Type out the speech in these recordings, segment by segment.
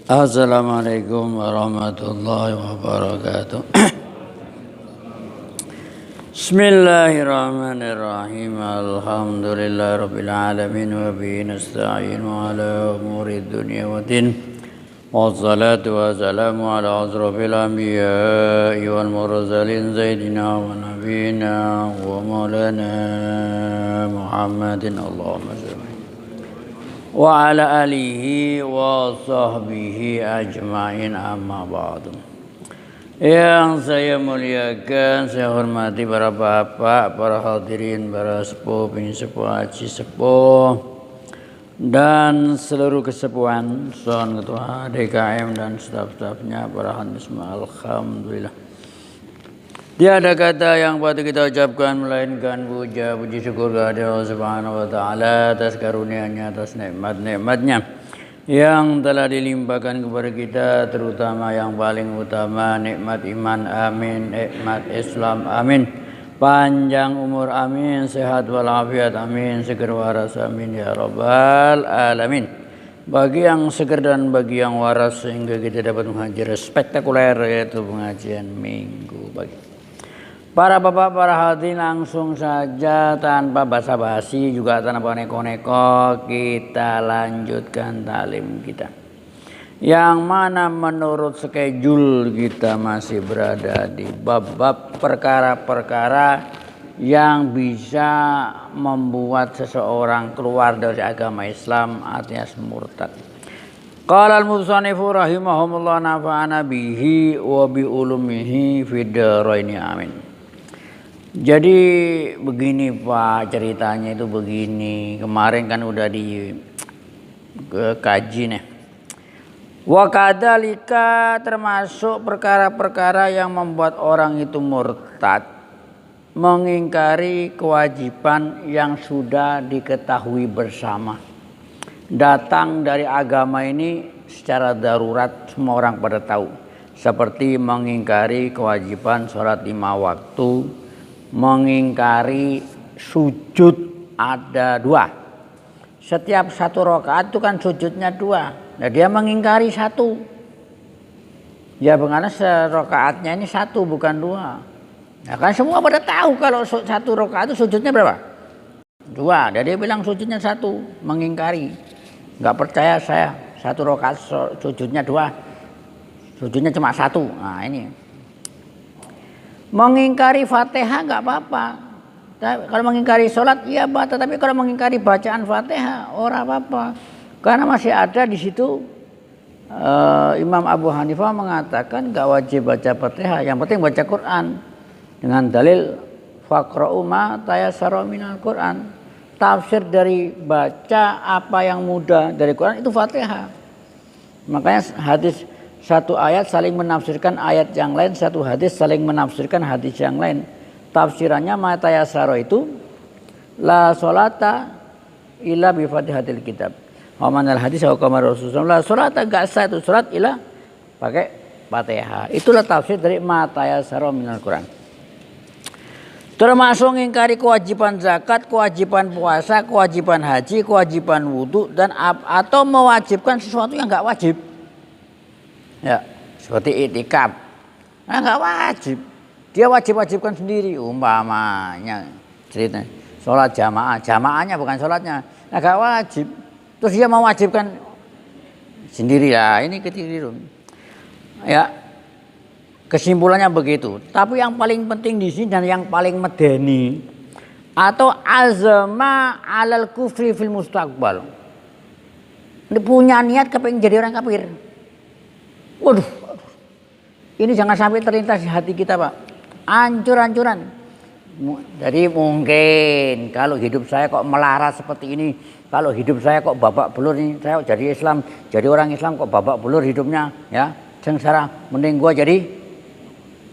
Assalamualaikum warahmatullahi wabarakatuh. Bismillahirrahmanirrahim. Alhamdulillahirabbil alamin wa bihi nasta'inu ala umuri dunya waddin. Wassalatu wassalamu ala asrofil anbiya'i wal mursalin sayyidina wa nabiyina wa maulana Muhammadin Allahumma shalli wa ala alihi wa sahbihi ajma'in, amma ba'du. Yang saya muliakan, saya hormati para bapak, para hadirin, para sepuh, sepuh haji sepuh, dan seluruh kesepuhan, Son Ketua DKM dan staf-stafnya, para hadirin semua. Alhamdulillah, tiada kata yang patut kita ucapkan melainkan puja puji syukur kepada Allah Subhanahu wa taala atas karunia-Nya, atas nikmat-nikmat-Nya yang telah dilimpahkan kepada kita, terutama yang paling utama nikmat iman, amin, nikmat Islam, amin, panjang umur, amin, sehat walafiat, amin, seger waras, amin ya rabbal alamin. Bagi yang seger dan bagi yang waras sehingga kita dapat mengajar spektakuler, yaitu pengajian minggu pagi. Para bapak, para hadirin, langsung saja tanpa basa-basi juga tanpa neko-neko kita lanjutkan taklim kita, yang mana menurut schedule kita masih berada di bab-bab perkara-perkara yang bisa membuat seseorang keluar dari agama Islam alias murtad. Qala al-musannifu rahimahumullah nafa'ana bihi wa bi ulumihi fid dharaini, amin. Jadi begini Pak, ceritanya itu begini. Kemarin kan udah dikaji nih. Wa kadzalika, termasuk perkara-perkara yang membuat orang itu murtad, mengingkari kewajiban yang sudah diketahui bersama. Datang dari agama ini secara darurat, semua orang pada tahu. Seperti mengingkari kewajiban sholat 5 waktu, mengingkari sujud ada 2. Setiap 1 rakaat itu kan sujudnya 2. Nah dia mengingkari 1. Ya bagaimana serakaatnya ini 1 bukan 2. Nah kan semua pada tahu kalau 1 rakaat itu sujudnya berapa? 2. Dan dia bilang sujudnya 1, mengingkari. Enggak percaya saya, 1 rakaat sujudnya 2. Sujudnya cuma 1. Nah ini. Mengingkari Fatihah enggak apa-apa. Kalau mengingkari sholat iya Pak, tetapi kalau mengingkari bacaan Fatihah ora apa-apa. Karena masih ada di situ Imam Abu Hanifah mengatakan enggak wajib baca Fatihah, yang penting baca Quran. Dengan dalil faqra'u ma tayassara minal Quran. Tafsir dari baca apa yang mudah dari Quran itu Fatihah. Makanya hadis, satu ayat saling menafsirkan ayat yang lain, satu hadis saling menafsirkan hadis yang lain. Tafsirannya ma tayassara itu la sholata illa bi fatihatil kitab. Wa manal hadis wa qamar Rasulullah la sholata, enggak sah itu salat illa pakai Fatihah. Itulah tafsir dari ma tayassara minal Quran. Termasuk mengingkari kewajiban zakat, kewajiban puasa, kewajiban haji, kewajiban wudhu, dan atau mewajibkan sesuatu yang enggak wajib. Ya, seperti itikaf. Nah, enggak wajib. Dia wajib-wajibkan sendiri, umpamanya cerita sholat jamaah, jamaahnya bukan sholatnya. Nah, enggak wajib. Terus dia mewajibkan sendiri, ya ini keliru. Ya. Kesimpulannya begitu. Tapi yang paling penting di sini dan yang paling medeni atau azma alal kufri fil mustaqbal. Ini punya niat kepengen jadi orang kafir. Waduh. Ini jangan sampai terlintas di hati kita, Pak. Ancur-ancuran. Jadi mungkin kalau hidup saya kok melarat seperti ini, kalau hidup saya kok babak belur ini, saya jadi Islam, jadi orang Islam kok babak belur hidupnya, ya. Sengsara, mending gua jadi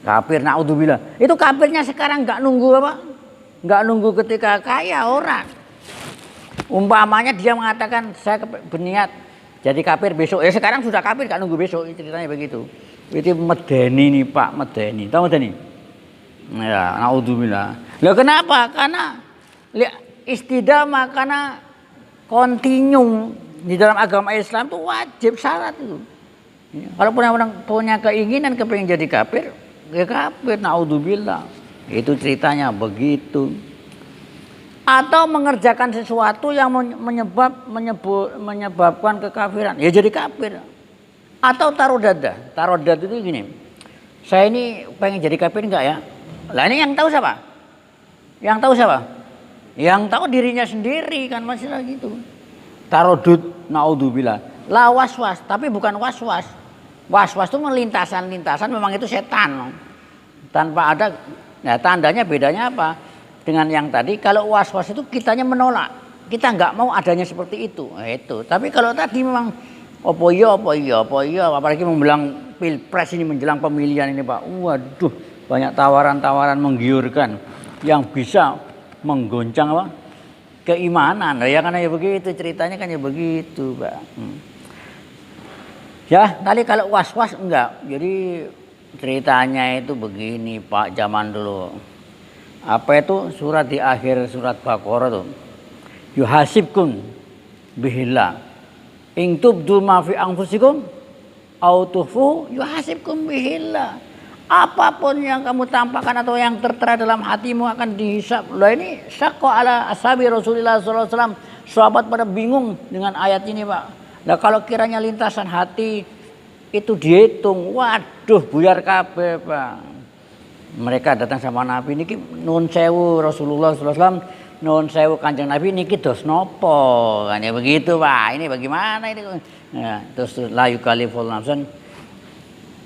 kafir, naudzubillah. Itu kafirnya sekarang nggak nunggu apa? Nggak nunggu ketika kaya orang. Umpamanya dia mengatakan saya berniat jadi kafir besok. Ya sekarang sudah kafir, nggak nunggu besok. Ceritanya begitu. Itu medeni nih Pak, medeni. Tahu medeni? Ya, naudzubillah. Lah kenapa? Karena istidamah, karena kontinu di dalam agama Islam itu wajib syarat itu. Kalau punya keinginan kepingin jadi kafir, ya kafir, naudzubillah. Itu ceritanya begitu. Atau mengerjakan sesuatu yang menyebabkan kekafiran, ya jadi kafir. Atau taruh dada itu gini, saya ini pengen jadi kafir enggak ya? Lah ini yang tahu siapa? Yang tahu dirinya sendiri kan, masalah gitu. Tarodud, naudzubillah. La waswas, tapi bukan waswas. Waswas itu lintasan memang itu setan. Tanpa ada, nah tandanya bedanya apa? Dengan yang tadi, kalau waswas itu kitanya menolak. Kita nggak mau adanya seperti itu. Nah, itu. Tapi kalau tadi memang apa iya, apalagi menjelang pilpres ini, menjelang pemilihan ini Pak. Waduh, banyak tawaran-tawaran menggiurkan yang bisa menggoncang apa? Keimanan. Nah, ya karena ya begitu ceritanya kan ya begitu, Pak. Ya, tadi kalau was-was enggak. Jadi ceritanya itu begini, Pak, zaman dulu. Apa itu surat di akhir surat Baqarah tuh. Yuhasibkum bihillah. In tubdu ma fi anfusikum au tukhfu yuhasibkum bihillah. Apapun yang kamu tampakkan atau yang tertera dalam hatimu akan dihisab. Lah ini syaqqa ala ashabi Rasulullah sallallahu alaihi wasallam. Sahabat pada bingung dengan ayat ini, Pak. Nah kalau kiranya lintasan hati itu dihitung, waduh buyar kabeh, Pak. Mereka datang sama Nabi niki nuwun sewu Rasulullah sallallahu alaihi wasallam, nuwun sewu Kanjeng Nabi niki dos nopo? Kan ya begitu, Pak. Ini bagaimana ini? Ya, terus la yukalliful nafsan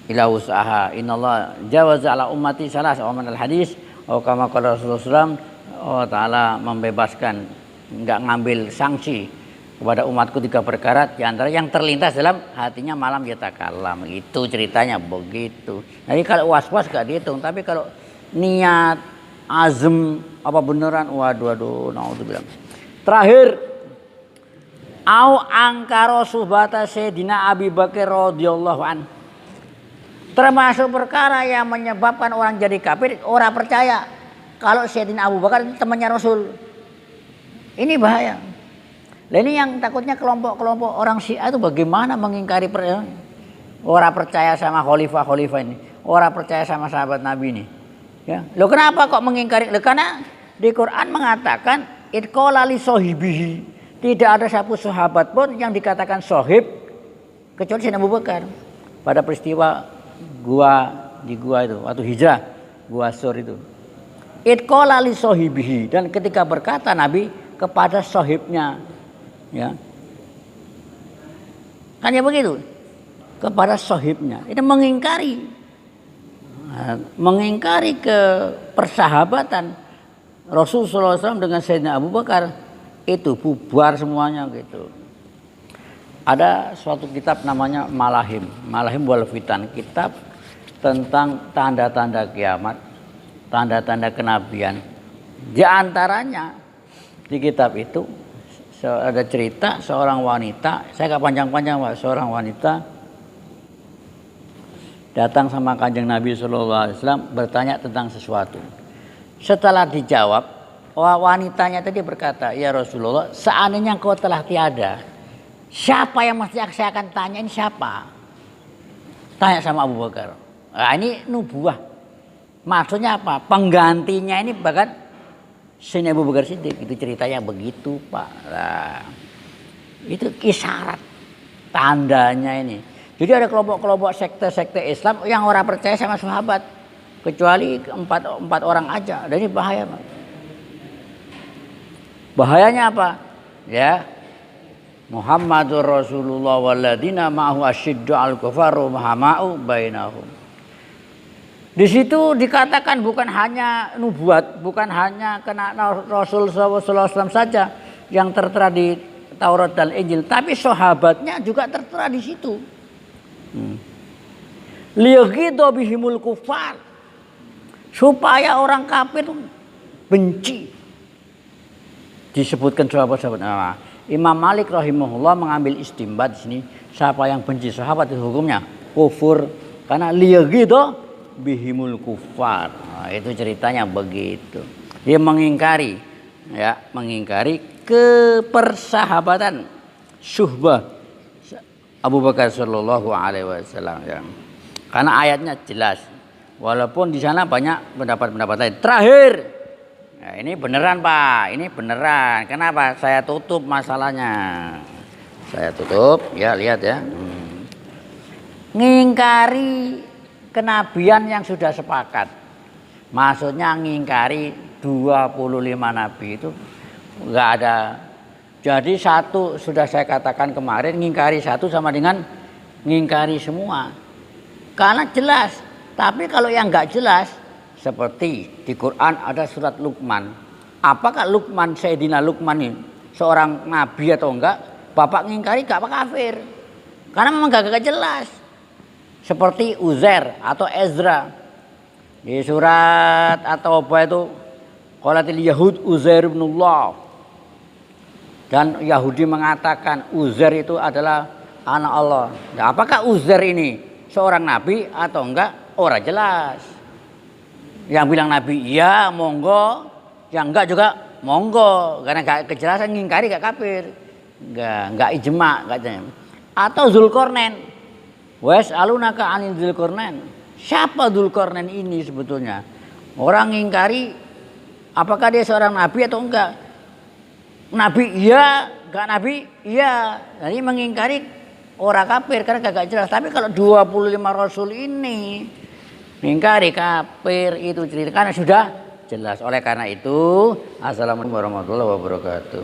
illa wus'aha. Innallaha jawaza ala ummati salas wa man al hadis wa kama qala Rasulullah sallallahu alaihi wasallam, Allah taala membebaskan, enggak ngambil sanksi kepada umatku 3 perkara, di antara yang terlintas dalam hatinya malam yatakalam. Itu ceritanya begitu. Jadi kalau was-was gak dihitung, tapi kalau niat, azam apa beneran, waduh, naudzubillah. Terakhir, au angkara suhbata Sayyidina Abi Bakar radhiyallahu an. Termasuk perkara yang menyebabkan orang jadi kafir, orang percaya kalau Sayyidina Abu Bakar itu temannya Rasul. Ini bahaya. Nah ini yang takutnya kelompok-kelompok orang Syiah itu bagaimana mengingkari orang percaya sama khalifah ini, orang percaya sama sahabat Nabi ini. Ya, lo kenapa kok mengingkari? Lo karena di Quran mengatakan itqala li sahibihi, tidak ada satu sahabat pun yang dikatakan sahib kecuali Sayyidina Abu Bakar pada peristiwa di gua itu atau hijrah gua Sur itu. Itqala li sahibihi, dan ketika berkata Nabi kepada sahibnya, ya kan ya begitu, kepada sahibnya, itu mengingkari ke persahabatan Rasulullah SAW dengan Sayyidina Abu Bakar, itu bubar semuanya gitu. Ada suatu kitab namanya Malahim wal Fitan, kitab tentang tanda-tanda kiamat, tanda-tanda kenabian. Di antaranya di kitab itu ada cerita seorang wanita, saya gak panjang-panjang Pak, seorang wanita datang sama Kanjeng Nabi SAW bertanya tentang sesuatu. Setelah dijawab, wanitanya tadi berkata, ya Rasulullah, seandainya kau telah tiada, siapa yang mesti saya akan tanya, ini siapa? Tanya sama Abu Bakar. Nah, ini nubuah. Maksudnya apa? Penggantinya ini bahkan Sayyidina Abu Bakar Siddiq. Itu ceritanya begitu, Pak. Nah, itu isyarat tandanya ini. Jadi ada kelompok-kelompok sekte-sekte Islam yang orang percaya sama sahabat, kecuali empat orang aja. Dan ini bahaya, Pak. Bahayanya apa? Ya, Muhammadur Rasulullah walladzina ma'ahu asyiddu al-kufaru mahama'u bainahum. Di situ dikatakan bukan hanya nubuat, bukan hanya kena Rasul SAW saja yang tertera di Taurat dan Injil, tapi sahabatnya juga tertera di situ. Liyaghidha bihimul kufar, supaya orang kafir benci. Disebutkan sahabat-sahabat. Nah, Imam Malik rahimahullah mengambil istimbat di sini, siapa yang benci sahabat itu hukumnya kufur, karena liyaghidha bihimul kufar. Nah, itu ceritanya begitu. Dia mengingkari kepersahabatan, syuhbah, Abu Bakar Shallallahu Alaihi Wasallam ya. Karena ayatnya jelas. Walaupun di sana banyak pendapat-pendapat lain. Terakhir, nah, ini beneran Pak, ini beneran. Kenapa? Saya tutup masalahnya. Saya tutup, ya lihat ya. Ngingkari kenabian yang sudah sepakat. Maksudnya ngingkari 25 nabi itu enggak ada. Jadi satu sudah saya katakan kemarin, ngingkari satu sama dengan ngingkari semua. Karena jelas. Tapi kalau yang enggak jelas, seperti di Quran ada surat Luqman. Apakah Luqman, Sayyidina Luqman ini seorang nabi atau enggak? Bapak ngingkari enggak apa kafir. Karena memang enggak jelas. Seperti Uzair atau Ezra. Di surat atau apa itu qalatil yahud Uzair ibnullah. Dan Yahudi mengatakan Uzair itu adalah anak Allah. Nah, apakah Uzair ini seorang nabi atau enggak? Orang jelas. Yang bilang nabi iya monggo, yang enggak juga monggo. Karena enggak kejelasan ngingkari enggak kafir. Enggak ijma katanya. Atau Zulkarnain. Was'alunaka 'anil Zulkarnain. Siapa Dzulqarnain ini sebetulnya? Orang ngingkari apakah dia seorang nabi atau enggak? Nabi iya, enggak nabi iya. Jadi mengingkari orang kafir karena enggak jelas. Tapi kalau 25 rasul ini mengingkari kafir itu cerita karena sudah jelas. Oleh karena itu, assalamualaikum warahmatullahi wabarakatuh.